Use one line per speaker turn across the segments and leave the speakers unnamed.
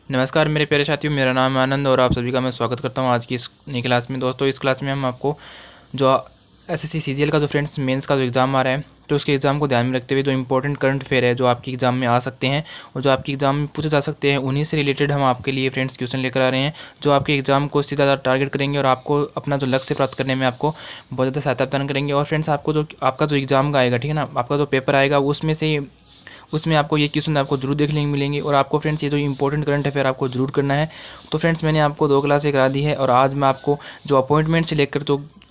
नमस्कार मेरे प्यारे साथियों, मेरा नाम है आनंद और आप सभी का मैं स्वागत करता हूं आज की इस नई क्लास में। दोस्तों, इस क्लास में हम आपको जो एसएससी सीजीएल का जो फ्रेंड्स मेंस का जो एग्ज़ाम आ रहा है, तो उसके एग्ज़ाम को ध्यान में रखते हुए जो इंपॉर्टेंट करंट अफेयर है जो आपकी एग्ज़ाम में आ सकते हैं और जो आपकी एग्ज़ाम में पूछे जा सकते हैं, उन्हीं से रिलेटेड हम आपके लिए फ्रेंड्स क्वेश्चन लेकर आ रहे हैं जो आपके एग्ज़ाम को सीधा टारगेट करेंगे और आपको अपना जो लक्ष्य प्राप्त करने में आपको बहुत ज़्यादा सहायता प्रदान करेंगे। और फ्रेंड्स, आपको जो आपका जो एग्ज़ाम का आएगा, ठीक है ना, आपका जो पेपर आएगा उसमें आपको ये क्वेश्चन आपको जरूर देखने को मिलेंगे। और आपको फ्रेंड्स ये जो इंपॉर्टेंट करंट अफेयर आपको जरूर करना है। तो फ्रेंड्स, मैंने आपको 2 क्लासें करा दी है और आज मैं आपको जो अपॉइंटमेंट से लेकर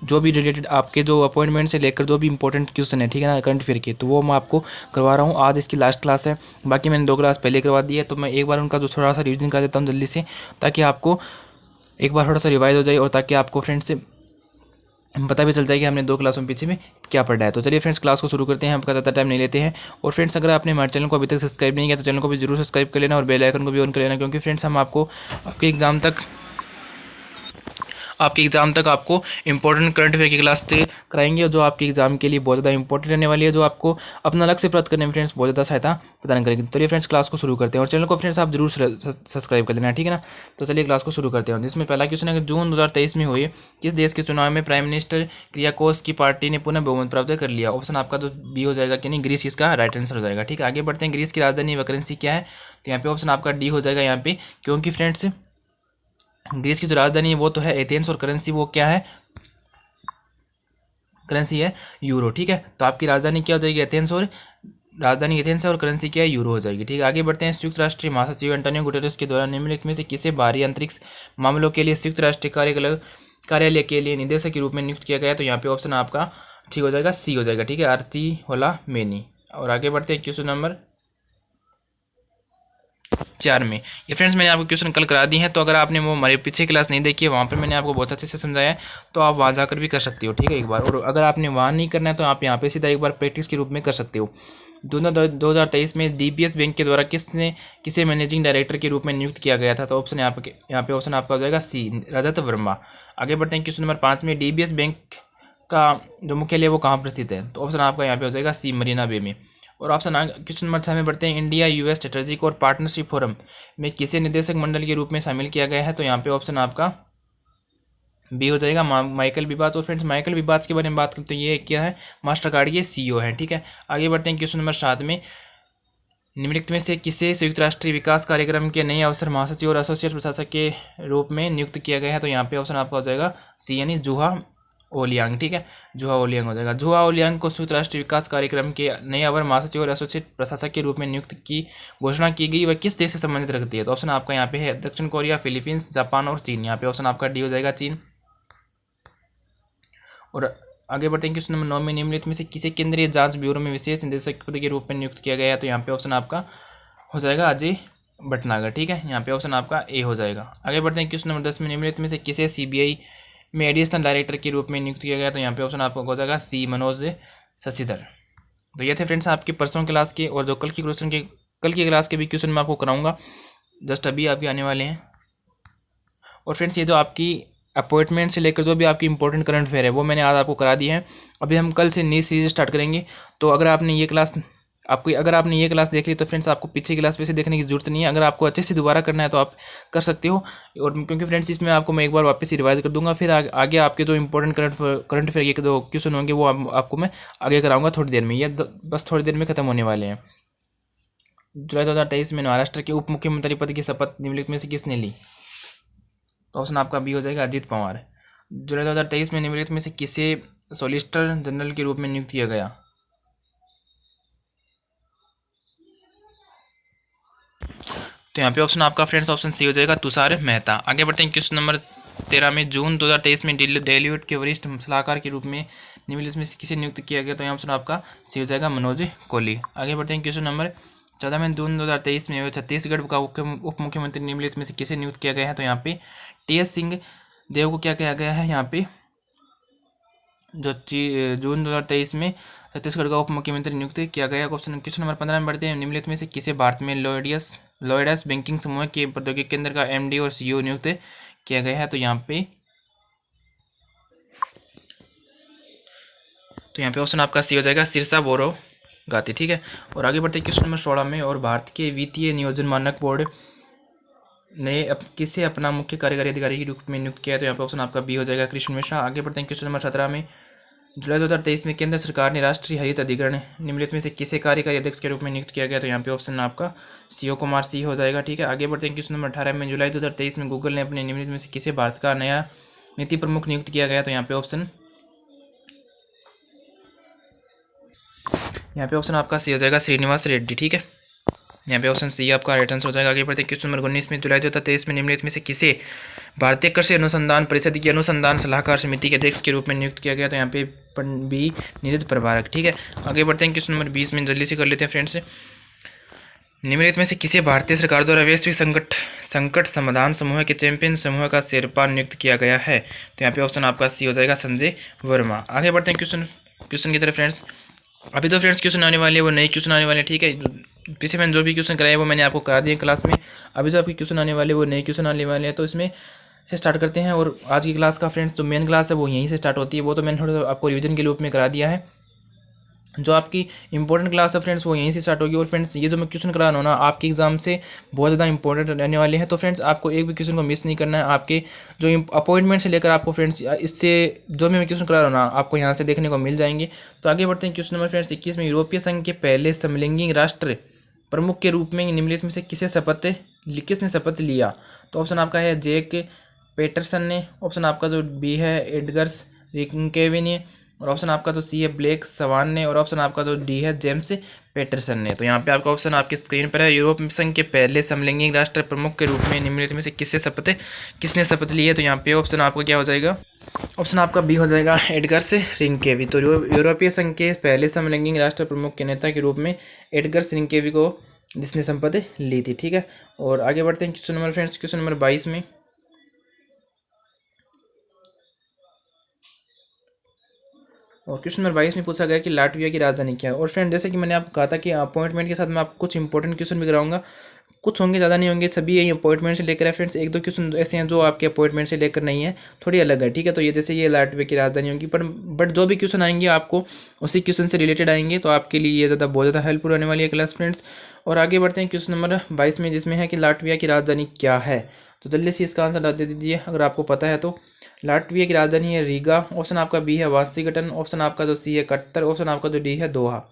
जो भी रिलेटेड आपके जो अपॉइंटमेंट से लेकर जो भी इंपॉर्टेंट क्वेश्चन है, ठीक है ना, करंट अफेयर के, तो वो मैं आपको करवा रहा हूँ। आज इसकी लास्ट क्लास है, बाकी मैंने 2 क्लास पहले करवा दी है, तो मैं एक बार उनका जो थोड़ा सा रिविजन करा देता हूँ जल्दी से, ताकि आपको एक बार थोड़ा सा रिवाइज हो जाए और ताकि आपको फ्रेंड्स पता भी चल जाए कि हमने 2 क्लासों में पीछे में क्या पढ़ा है। तो चलिए फ्रेंड्स, क्लास को शुरू करते हैं, हम ज़्यादा टाइम नहीं लेते हैं। और फ्रेंड्स, अगर आपने हमारे चैनल को अभी तक सब्सक्राइब नहीं किया तो चैनल को भी जरूर सब्सक्राइब कर लेना और बेल आइकन को भी ऑन कर लेना, क्योंकि फ्रेंड्स हम आपको आपके एग्ज़ाम तक आपको इंपॉर्टेंट करंट अफेयर की क्लास कराएंगे जो आपके एग्जाम के लिए बहुत ज़्यादा इंपॉर्टेंट रहने वाली है, जो आपको अपना लक्ष्य प्राप्त करने में फ्रेंड्स बहुत ज़्यादा सहायता प्रदान करेगी। तो चलिए फ्रेंड्स, क्लास को शुरू करते हैं और चैनल को फ्रेंड्स आप जरूर सब्सक्राइब कर लेना, ठीक है ना। तो चलिए क्लास को शुरू करते हैं, जिसमें पहला क्वेश्चन है कि जून 2023 में हुए किस देश के चुनाव में प्राइम मिनिस्टर क्रियाकोस की पार्टी ने पुनः बहुमत प्राप्त कर लिया। ऑप्शन आपका तो बी हो जाएगा कि नहीं, ग्रीस इसका राइट आंसर हो जाएगा। ठीक है, आगे बढ़ते हैं। ग्रीस की राजधानी व करेंसी क्या है, तो यहाँ पे ऑप्शन आपका डी हो जाएगा यहाँ पे, क्योंकि फ्रेंड्स ग्रीस की जो राजधानी है वो तो है एथेंस और करेंसी वो क्या है, करेंसी है यूरो। ठीक है, तो आपकी राजधानी क्या हो जाएगी, एथेंस, और राजधानी एथेंस है और करेंसी क्या है, यूरो हो जाएगी। ठीक है, आगे बढ़ते हैं। संयुक्त राष्ट्र महासचिव एंटोनियो गुटेरेस के द्वारा निम्नलिखित में से किसे बाहरी अंतरिक्ष मामलों के लिए संयुक्त राष्ट्र कार्यालय के लिए निदेशक के रूप में नियुक्त किया गया, तो यहाँ पे ऑप्शन आपका ठीक हो जाएगा, सी हो जाएगा। ठीक है, आरती होला मेनी। और आगे बढ़ते हैं क्वेश्चन नंबर 4 में। ये फ्रेंड्स मैंने आपको क्वेश्चन कल करा दी है, तो अगर आपने वो हमारे पीछे क्लास नहीं देखी है, वहाँ पर मैंने आपको बहुत अच्छे से समझाया है, तो आप वहाँ जाकर भी कर सकते हो। ठीक है, एक बार। और अगर आपने वहाँ नहीं करना है तो आप यहाँ पे सीधा एक बार प्रैक्टिस के रूप में कर सकते हो। 2023 में डीबीएस बैंक के द्वारा किसे मैनेजिंग डायरेक्टर के रूप में नियुक्त किया गया था, तो ऑप्शन यहाँ पे ऑप्शन आपका हो जाएगा सी, रजत वर्मा। आगे बढ़ते हैं क्वेश्चन नंबर 5 में। डीबीएस बैंक का जो मुख्यालय वो कहाँ पर स्थित है, तो ऑप्शन आपका यहाँ पे हो जाएगा सी, मरीना बे में। और ऑप्शन क्वेश्चन नंबर 6 में बढ़ते हैं। इंडिया यूएस स्ट्रेटेजिक और पार्टनरशिप फोरम में किसे निदेशक मंडल के रूप में शामिल किया गया है, तो यहाँ पे ऑप्शन आपका बी हो जाएगा, माइकल विबाज। और फ्रेंड्स, माइकल विबाज के बारे में बात करते हैं, ये क्या है, मास्टर कार्ड ये सीईओ है। ठीक है, आगे बढ़ते हैं क्वेश्चन नंबर 7 में। निम्नलिखित में से किसे संयुक्त राष्ट्रीय विकास कार्यक्रम के नए अवसर महासचिव और एसोसिएट प्रशासक के रूप में नियुक्त किया गया है, तो यहाँ पे ऑप्शन आपका हो जाएगा सी, यानी जुहा ओलियांग। ठीक है, जुहा ओलियांग हो जाएगा। जुहा ओलियांग को संयुक्त राष्ट्रीय विकास कार्यक्रम के नए अवर महासचिव और एसोसिएट प्रशासक के रूप में नियुक्त की घोषणा की गई, वह किस देश से संबंधित रखती है, तो ऑप्शन आपका यहाँ पे है दक्षिण कोरिया, फिलीपींस, जापान और चीन। यहाँ पे ऑप्शन आपका डी हो जाएगा, चीन। और आगे बढ़ते हैं क्वेश्चन नंबर 9 में। निम्नलिखित में से किसे केंद्रीय जांच ब्यूरो में विशेष निदेशक पद के रूप में नियुक्त किया गया है, तो यहाँ पे ऑप्शन आपका हो जाएगा अजय भटनागर। ठीक है, यहाँ पे ऑप्शन आपका ए हो जाएगा। आगे बढ़ते हैं क्वेश्चन नंबर 10 में। निम्नलिखित में से किसे सीबीआई में एडिशनल डायरेक्टर के रूप में नियुक्त किया गया, तो यहाँ पे ऑप्शन आपको हो जाएगा सी, मनोज शशिधर। तो ये थे फ्रेंड्स आपके परसों क्लास के, और जो कल की क्लास के भी क्वेश्चन मैं आपको कराऊंगा, जस्ट अभी आपके आने वाले हैं। और फ्रेंड्स, ये जो आपकी अपॉइंटमेंट से लेकर जो भी आपकी इंपॉर्टेंट करंट अफेयर है वो मैंने आज आपको करा दी है। अभी हम कल से नई सीरीज स्टार्ट करेंगे, तो अगर आपने ये क्लास देख ली तो फ्रेंड्स आपको पीछे क्लास पे से देखने की जरूरत नहीं है। अगर आपको अच्छे से दोबारा करना है तो आप कर सकते हो, और क्योंकि फ्रेंड्स इसमें आपको मैं एक बार वापस से रिवाइज कर दूंगा, फिर आगे आपके जो इंपॉर्टेंट करंट अफेयर के जो क्वेश्चन होंगे वो आपको मैं आगे कराऊंगा थोड़ी देर में। ये बस थोड़ी देर में खत्म होने वाले हैं। जुलाई 2023 में महाराष्ट्र के उप मुख्यमंत्री पद की शपथ निम्नलिखित में से किसने ली, तो ऑप्शन आपका बी हो जाएगा, अजीत पवार। जुलाई 2023 में निम्नलिखित में से किसे सॉलिसिटर जनरल के रूप में नियुक्त किया गया, तो यहाँ पे ऑप्शन आपका फ्रेंड्स ऑप्शन सी हो जाएगा, तुषार मेहता। आगे बढ़ते हैं क्वेश्चन नंबर 13 में। जून 2023 में डेलीवेट के वरिष्ठ सलाहकार के रूप में निम्नलिखित में से किसे नियुक्त किया गया, तो यहाँ ऑप्शन आपका सी हो जाएगा, मनोज कोहली। आगे बढ़ते हैं क्वेश्चन नंबर 14 में। जून 2023 में छत्तीसगढ़ का उप मुख्यमंत्री निम्नलिखित में से किसे नियुक्त किया गया है, तो यहाँ पे टी.एस. सिंह देव को क्या कहा गया है, यहाँ पे जो जून 2023 में छत्तीसगढ़ का उप मुख्यमंत्री नियुक्त किया गया। क्वेश्चन नंबर 15 में बढ़ते हैं। निम्नलिखित में से किसे भारत में लॉयडस बैंकिंग समूह के प्रौद्योगिकी केंद्र का एमडी और सीईओ नियुक्त किया गया है, तो यहाँ पे ऑप्शन आपका सी हो जाएगा, सिरसा बोरो गाती। ठीक है, और आगे बढ़ते हैं क्वेश्चन नंबर 16 में। और भारत के वित्तीय नियोजन मानक बोर्ड ने किसे अपना मुख्य कार्यकारी अधिकारी के रूप में नियुक्त किया है? तो यहाँ पे ऑप्शन आपका बी हो जाएगा, कृष्ण मिश्रा। आगे बढ़ते हैं क्वेश्चन नंबर 17 में। जुलाई 2023 में केंद्र सरकार ने राष्ट्रीय हरित अधिकरण निम्नलिखित में से किसे कार्यकारी अध्यक्ष के रूप में नियुक्त किया गया? तो यहाँ पे ऑप्शन आपका सीओ कुमार सी हो जाएगा, ठीक है। आगे बढ़ते हैं क्वेश्चन नंबर 18 में। जुलाई 2023 में गूगल ने अपने निम्नलिखित में से किसे भारत का नया नीति प्रमुख नियुक्त किया गया? तो यहाँ पे ऑप्शन आपका सी हो जाएगा, श्रीनिवास रेड्डी, ठीक है। यहाँ पे ऑप्शन सी आपका राइट आंसर हो जाएगा। आगे बढ़ते हैं क्वेश्चन नंबर 19 में। जुलाई 2023 में निम्नलिखित में से किसे भारतीय कृषि अनुसंधान परिषद की अनुसंधान सलाहकार समिति के अध्यक्ष के रूप में नियुक्त किया गया? तो यहाँ पे बी नीरज प्रभारक, ठीक है। आगे बढ़ते हैं क्वेश्चन नंबर 20 में, जल्दी से कर लेते हैं फ्रेंड्स। निम्नलिखित में से किसे भारतीय सरकार द्वारा वैश्विक संकट समाधान समूह के चैंपियन समूह का शेरपा नियुक्त किया गया है? तो यहाँ पे ऑप्शन आपका सी हो जाएगा, संजय वर्मा। आगे बढ़ते हैं क्वेश्चन की तरफ फ्रेंड्स। अभी तो फ्रेंड्स क्वेश्चन आने वाले हैं वो नए क्वेश्चन आने वाले हैं, ठीक है। पीछे मैंने जो भी क्वेश्चन कराए वो मैंने आपको करा दिए क्लास में। अभी जो आपके क्वेश्चन आने वाले वो नए क्वेश्चन आने वाले हैं, तो इसमें से स्टार्ट करते हैं। और आज की क्लास का फ्रेंड्स जो मेन क्लास है वो यहीं से स्टार्ट होती है, वो तो मैंने थोड़ा आपको रिविजन के रूप में करा दिया है। जो आपकी इंपॉर्टेंट क्लास है फ्रेंड्स वो यहीं से स्टार्ट होगी। और फ्रेंड्स ये जो मैं क्वेश्चन करा रहा हूँ ना, आपके एग्जाम से बहुत ज़्यादा इंपॉर्टेंट रहने वाले हैं, तो फ्रेंड्स आपको एक भी क्वेश्चन को मिस नहीं करना है। आपके जो अपॉइंटमेंट से लेकर आपको फ्रेंड्स इससे जो मैं क्वेश्चन करा रहा हूँ ना, आपको यहाँ से देखने को मिल जाएंगे। तो आगे बढ़ते हैं क्वेश्चन नंबर फ्रेंड्स 21 में। यूरोपीय संघ के पहले समलिंगी राष्ट्र प्रमुख के रूप में निम्नलिखित में से किसने शपथ लिया? तो ऑप्शन आपका है जैक पेटरसन ने, ऑप्शन आपका जो बी है एडगर्स रिंकेवी ने, और ऑप्शन आपका जो सी है ब्लैक सवान ने, और ऑप्शन आपका जो डी है जेम्स पेटरसन ने। तो यहाँ पे आपका ऑप्शन आपकी स्क्रीन पर है। यूरोप संघ के पहले समलिंगी राष्ट्र प्रमुख के रूप में निम्नलिखित में से किसने शपथ ली है? तो यहाँ पे ऑप्शन आपका क्या हो जाएगा? ऑप्शन आपका बी हो जाएगा, एडगर्स रिंकेवी। तो यूरोपीय संघ के पहले समलिंगी राष्ट्र प्रमुख के नेता के रूप में एडगर्स रिंकेवी को जिसने शपथ ली थी, ठीक है। और आगे बढ़ते हैं question number friends, question number 22 में। और क्वेश्चन नंबर 22 में पूछा गया कि लाटविया की राजधानी क्या है? और फ्रेंड जैसे कि मैंने आपको कहा था कि अपॉइंटमेंट के साथ मैं आपको कुछ इंपॉर्टेंट क्वेश्चन भी कराऊंगा, कुछ होंगे ज़्यादा नहीं होंगे, सभी यही अपॉइंटमेंट से लेकर है फ्रेंड्स। एक दो क्वेश्चन ऐसे हैं जो आपके अपॉइंटमेंट से लेकर नहीं है, थोड़ी अलग है, ठीक है। तो ये जैसे ये लाटविया की राजधानी होगी, बट जो भी क्वेश्चन आएंगे आपको उसी क्वेश्चन से रिलेटेड आएंगे, तो आपके लिए ये बहुत ज़्यादा हेल्पफुल होने वाली है क्लास फ्रेंड्स। और आगे बढ़ते हैं क्वेश्चन नंबर 22 में, जिसमें है कि लाटविया की राजधानी क्या है? तो जल्दी से इसका आंसर दे दीजिए अगर आपको पता है तो। लाटविया की राजधानी है रीगा, ऑप्शन आपका बी है वाशिंगटन, ऑप्शन आपका जो सी है कतर, ऑप्शन आपका जो डी है दोहा।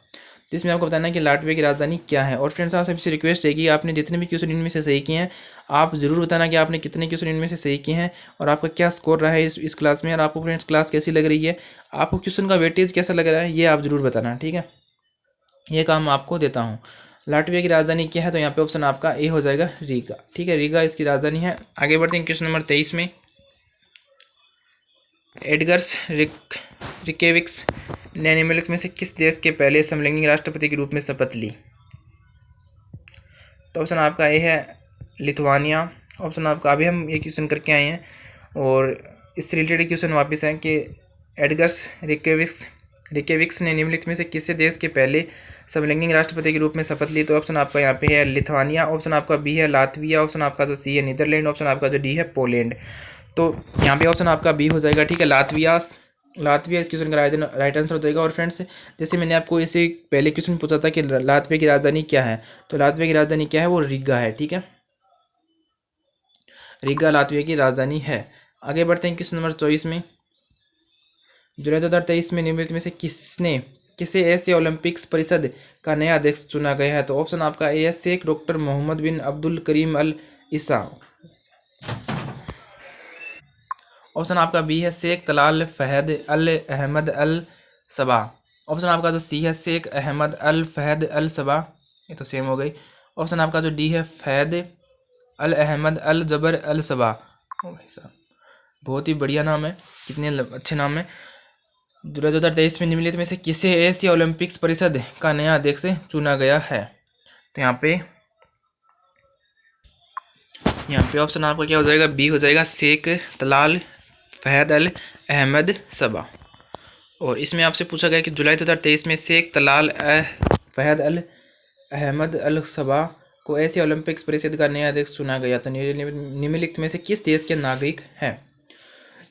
जिसमें आपको बताना है कि लाटविया की राजधानी क्या है। और फ्रेंड्स आपसे सबसे रिक्वेस्ट है कि आपने जितने भी क्वेश्चन इनमें से सही किए हैं आप ज़रूर बताना कि आपने कितने क्वेश्चन इनमें से सही किए हैं और आपका क्या स्कोर रहा है इस क्लास में, और आपको फ्रेंड्स क्लास कैसी लग रही है, आपको क्वेश्चन का वेटेज कैसा लग रहा है, ये आप ज़रूर बताना, ठीक है। ये काम आपको देता हूँ। लाटविया की राजधानी क्या है? तो यहाँ पे ऑप्शन आपका ए हो जाएगा, रीगा, ठीक है। रीगा इसकी राजधानी है। आगे बढ़ते हैं क्वेश्चन नंबर 23 में। एडगर्स रिकेविक्स ने निम्नलिखित में से किस देश के पहले समलिंगी राष्ट्रपति के रूप में शपथ ली? तो ऑप्शन आपका ए है लिथुआनिया, ऑप्शन आपका अभी हम ये क्वेश्चन करके आए हैं और इससे रिलेटेड क्वेश्चन वापस है कि एडगर्स रिकेविक्स ने निम्नलिखित में से किसी देश के पहले समलिंगी राष्ट्रपति के रूप में शपथ ली? तो ऑप्शन आपका यहाँ पे है लिथुआनिया, ऑप्शन आपका बी है लातविया, ऑप्शन आपका जो सी है नीदरलैंड, ऑप्शन आपका जो डी है पोलैंड। तो यहाँ पे ऑप्शन आपका बी हो जाएगा, ठीक है, लातविया इस क्वेश्चन का राइट आंसर हो जाएगा। और फ्रेंड्स जैसे मैंने आपको इसे पहले क्वेश्चन पूछा था कि लातविया की राजधानी क्या है, तो लातविया की राजधानी क्या है? वो रीगा है, ठीक है। रीगा लातविया की राजधानी है। आगे बढ़ते हैं क्वेश्चन नंबर 24 में। जुलाई 2023 में निम्नलिखित में से किसे एशिया ओलंपिक्स परिषद का नया अध्यक्ष चुना गया है? तो ऑप्शन आपका ए है शेख डॉक्टर मोहम्मद बिन अब्दुल करीम अल ईसा, ऑप्शन आपका बी है शेख तलाल फहद अल अहमद अल सबा, ऑप्शन आपका जो सी है शेख अहमद अल फहद अल सबा, ये तो सेम हो गई, ऑप्शन आपका जो डी है फहद अल अहमद अल जबर अल सबा। ओ भाई साहब बहुत ही बढ़िया नाम है, कितने अच्छे नाम है। जुलाई 2023 में निम्नलिखित में से किसे एशिया ओलंपिक्स परिषद का नया अध्यक्ष चुना गया है? तो यहाँ पे ऑप्शन आपका क्या हो जाएगा? बी हो जाएगा शेख तलाल फहद अल अहमद सबा। और इसमें आपसे पूछा गया कि जुलाई 2023 में शेख तलाल फहद अल अहमद अल सबा को एशिया ओलंपिक्स परिषद का नया अध्यक्ष चुना गया, तो निम्नलिखित में से किस देश के नागरिक हैं?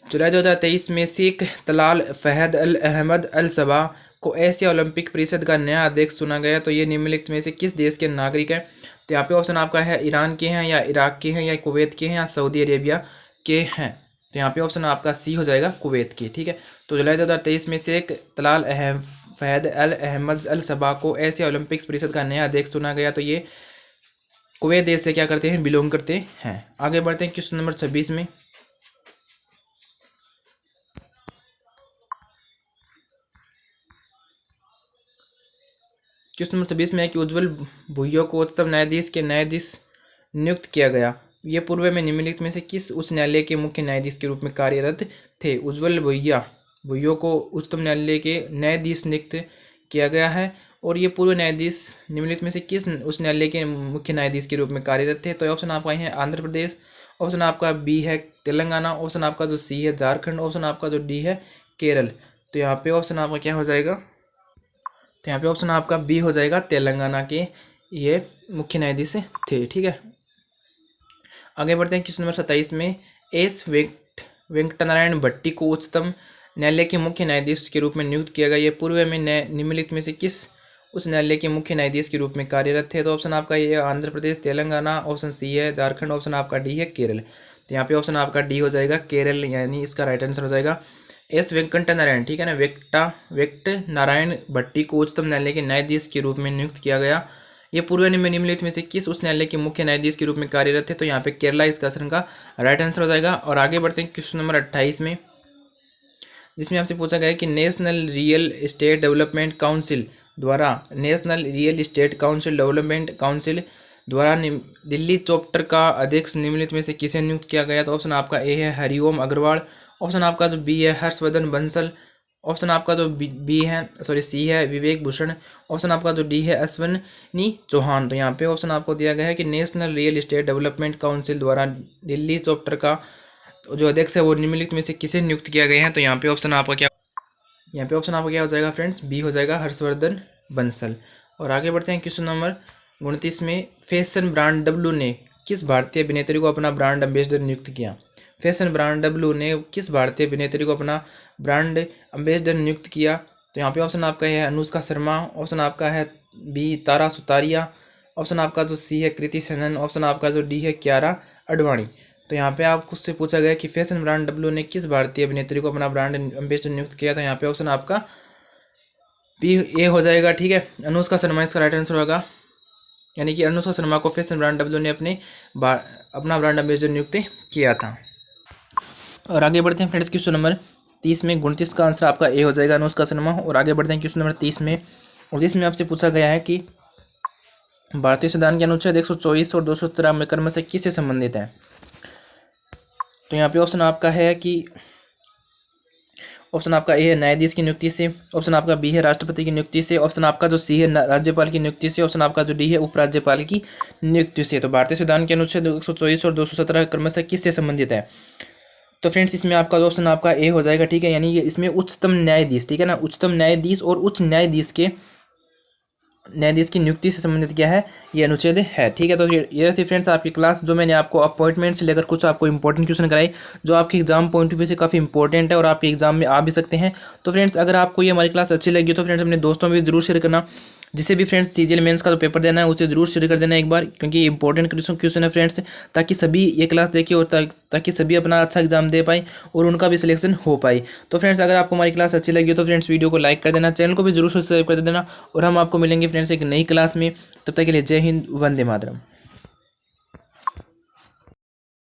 जुलाई 2023 में शेख तलाल फहद अल अहमद अल सबा को एशिया ओलंपिक परिषद का नया अध्यक्ष चुना गया, तो ये निम्नलिखित में से किस देश के नागरिक हैं? तो यहाँ पे ऑप्शन आपका है ईरान के हैं, या इराक के हैं, या कुवैत के हैं, या सऊदी अरेबिया के हैं। तो यहाँ पे ऑप्शन आपका सी हो जाएगा, कुवैत के। ठीक है, तो जुलाई 2023 में से एक तलाल फहद अल अहमद अल सबा को एशिया ओलंपिक्स परिषद का नया अध्यक्ष चुना गया, तो ये कुवैत देश से क्या करते हैं, बिलोंग करते हैं। आगे बढ़ते हैं क्वेश्चन नंबर 26 में। क्वेश्चन नंबर 26 में है कि उज्ज्वल भुइयों को उच्चतम न्यायाधीश के न्यायाधीश नियुक्त किया गया, ये पूर्व में निम्नलिखित में से किस उच्च न्यायालय के मुख्य न्यायाधीश के रूप में कार्यरत थे? उज्ज्वल भुइयों को उच्चतम न्यायालय के न्यायाधीश नियुक्त किया गया है, और ये पूर्व न्यायाधीश निम्नलिखित में से किस उच्च न्यायालय के मुख्य न्यायाधीश के रूप में कार्यरत थे? तो ऑप्शन आपका है आंध्र प्रदेश, ऑप्शन आपका बी है तेलंगाना, ऑप्शन आपका जो सी है झारखंड, ऑप्शन आपका जो डी है केरल। तो यहाँ पे ऑप्शन आपका क्या हो जाएगा? तो यहाँ पे ऑप्शन आपका बी हो जाएगा, तेलंगाना के ये मुख्य न्यायाधीश थे। ठीक है, आगे बढ़ते हैं क्वेश्चन नंबर 27 में। एस वेंकटनारायण भट्टी को उच्चतम न्यायालय के मुख्य न्यायाधीश के रूप में नियुक्त किया गया, ये पूर्व में निम्नलिखित में से किस उस न्यायालय के मुख्य न्यायाधीश के रूप में कार्यरत थे? तो ऑप्शन आपका ये आंध्र प्रदेश, तेलंगाना, ऑप्शन सी है झारखंड, ऑप्शन आपका डी है केरल। तो यहाँ पे ऑप्शन आपका डी हो जाएगा, केरल, यानी इसका राइट आंसर हो जाएगा एस वेंकटनारायण। ठीक है ना, वेंकट नारायण भट्टी को उच्चतम न्यायालय के न्यायाधीश के रूप में नियुक्त किया गया, ये पूर्व में निम्नलिखित में से किस उस न्यायालय के मुख्य न्यायाधीश के रूप में कार्यरत थे? तो यहाँ पे केरला इसका आंसर का राइट आंसर हो जाएगा। और आगे बढ़ते हैं क्वेश्चन नंबर 28 में, जिसमें आपसे पूछा गया है कि national real estate development council द्वारा दिल्ली चैप्टर का अध्यक्ष निम्नलिखित में से किसे नियुक्त किया गया? तो ऑप्शन आपका ए है हरिओम अग्रवाल, ऑप्शन आपका जो बी है हर्षवर्धन बंसल, ऑप्शन आपका जो सी है विवेक भूषण, ऑप्शन आपका जो डी है अश्वनी चौहान। तो यहाँ पे ऑप्शन आपको दिया गया है कि national real estate development council द्वारा दिल्ली चैप्टर का जो अध्यक्ष है वो निम्नलिखित में से किसे नियुक्त किया गया है? तो यहाँ पे ऑप्शन आपका क्या हो जाएगा फ्रेंड्स? बी हो जाएगा, हर्षवर्धन बंसल। और आगे बढ़ते हैं क्वेश्चन नंबर 29 में। फैशन ब्रांड डब्ल्यू ने किस भारतीय अभिनेत्री को अपना ब्रांड एम्बेसडर नियुक्त किया? फैशन ब्रांड डब्ल्यू ने किस भारतीय अभिनेत्री को अपना ब्रांड एम्बेसडर नियुक्त किया? तो यहाँ पे ऑप्शन आपका है अनुष्का शर्मा, ऑप्शन आपका है बी तारा सुतारिया, ऑप्शन आपका जो सी है कृति सेनन, ऑप्शन आपका जो डी है कियारा आडवाणी। तो यहाँ पे आपको उससे पूछा गया कि फैशन ब्रांड डब्ल्यू ने किस भारतीय अभिनेत्री को अपना ब्रांड एम्बेसडर नियुक्त किया था? यहाँ पे ऑप्शन आपका बी ए हो जाएगा। ठीक है, अनुष्का शर्मा इसका राइट आंसर होगा, यानी कि अनुष्का शर्मा को फैशन ब्रांड डब्ल्यू ने अपना ब्रांड एम्बेसडर नियुक्त किया था। और आगे बढ़ते हैं फ्रेंड्स क्वेश्चन नंबर 30 में। 29 का आंसर आपका ए हो जाएगा, अनुष्का शर्मा। और आगे बढ़ते हैं क्वेश्चन नंबर 30 में, और जिसमें आपसे पूछा गया है कि भारतीय संविधान के अनुच्छेद 124 और 217 में कर्म से किससे संबंधित है? तो यहाँ पे ऑप्शन आपका है कि ऑप्शन आपका ए है न्यायाधीश की नियुक्ति से, ऑप्शन आपका बी है राष्ट्रपति की नियुक्ति से, ऑप्शन आपका जो सी है राज्यपाल की नियुक्ति से, ऑप्शन आपका जो डी है उपराज्यपाल की नियुक्ति से। तो भारतीय संविधान के अनुच्छेद 124 और 217 क्रम से किससे संबंधित है? तो फ्रेंड्स इसमें आपका जो ऑप्शन आपका ए हो जाएगा। ठीक है, यानी इसमें उच्चतम न्यायाधीश, ठीक है ना, उच्चतम न्यायाधीश और उच्च न्यायाधीश की नियुक्ति से संबंधित क्या है, ये अनुच्छेद है। ठीक है, तो ये थी फ्रेंड्स आपकी क्लास, जो मैंने आपको अपॉइंटमेंट से लेकर कुछ आपको इंपॉर्टेंट क्वेश्चन कराई, जो आपके एग्जाम पॉइंट ऑफ व्यू से काफ़ी इंपॉर्टेंट है और आपके एग्जाम में आ भी सकते हैं। तो फ्रेंड्स अगर आपको ये हमारी क्लास अच्छी लगी तो फ्रेंड्स अपने दोस्तों में भी जरूर शेयर करना, जिसे भी फ्रेंड्स सीजीएल मेंस का जो पेपर देना है उसे जरूर शेयर कर देना एक बार, क्योंकि ये इंपॉर्टेंट क्वेश्चन है फ्रेंड्स, ताकि सभी ये क्लास देखें और ताकि सभी अपना अच्छा एग्जाम दे पाए और उनका भी सिलेक्शन हो पाए। तो फ्रेंड्स अगर आपको हमारी क्लास अच्छी लगी तो फ्रेंड्स वीडियो को लाइक कर देना, चैनल को भी जरूर सब्सक्राइब कर देना, और हम आपको मिलेंगे फ्रेंड्स एक नई क्लास में। तब तक के लिए जय हिंद, वंदे मातरम।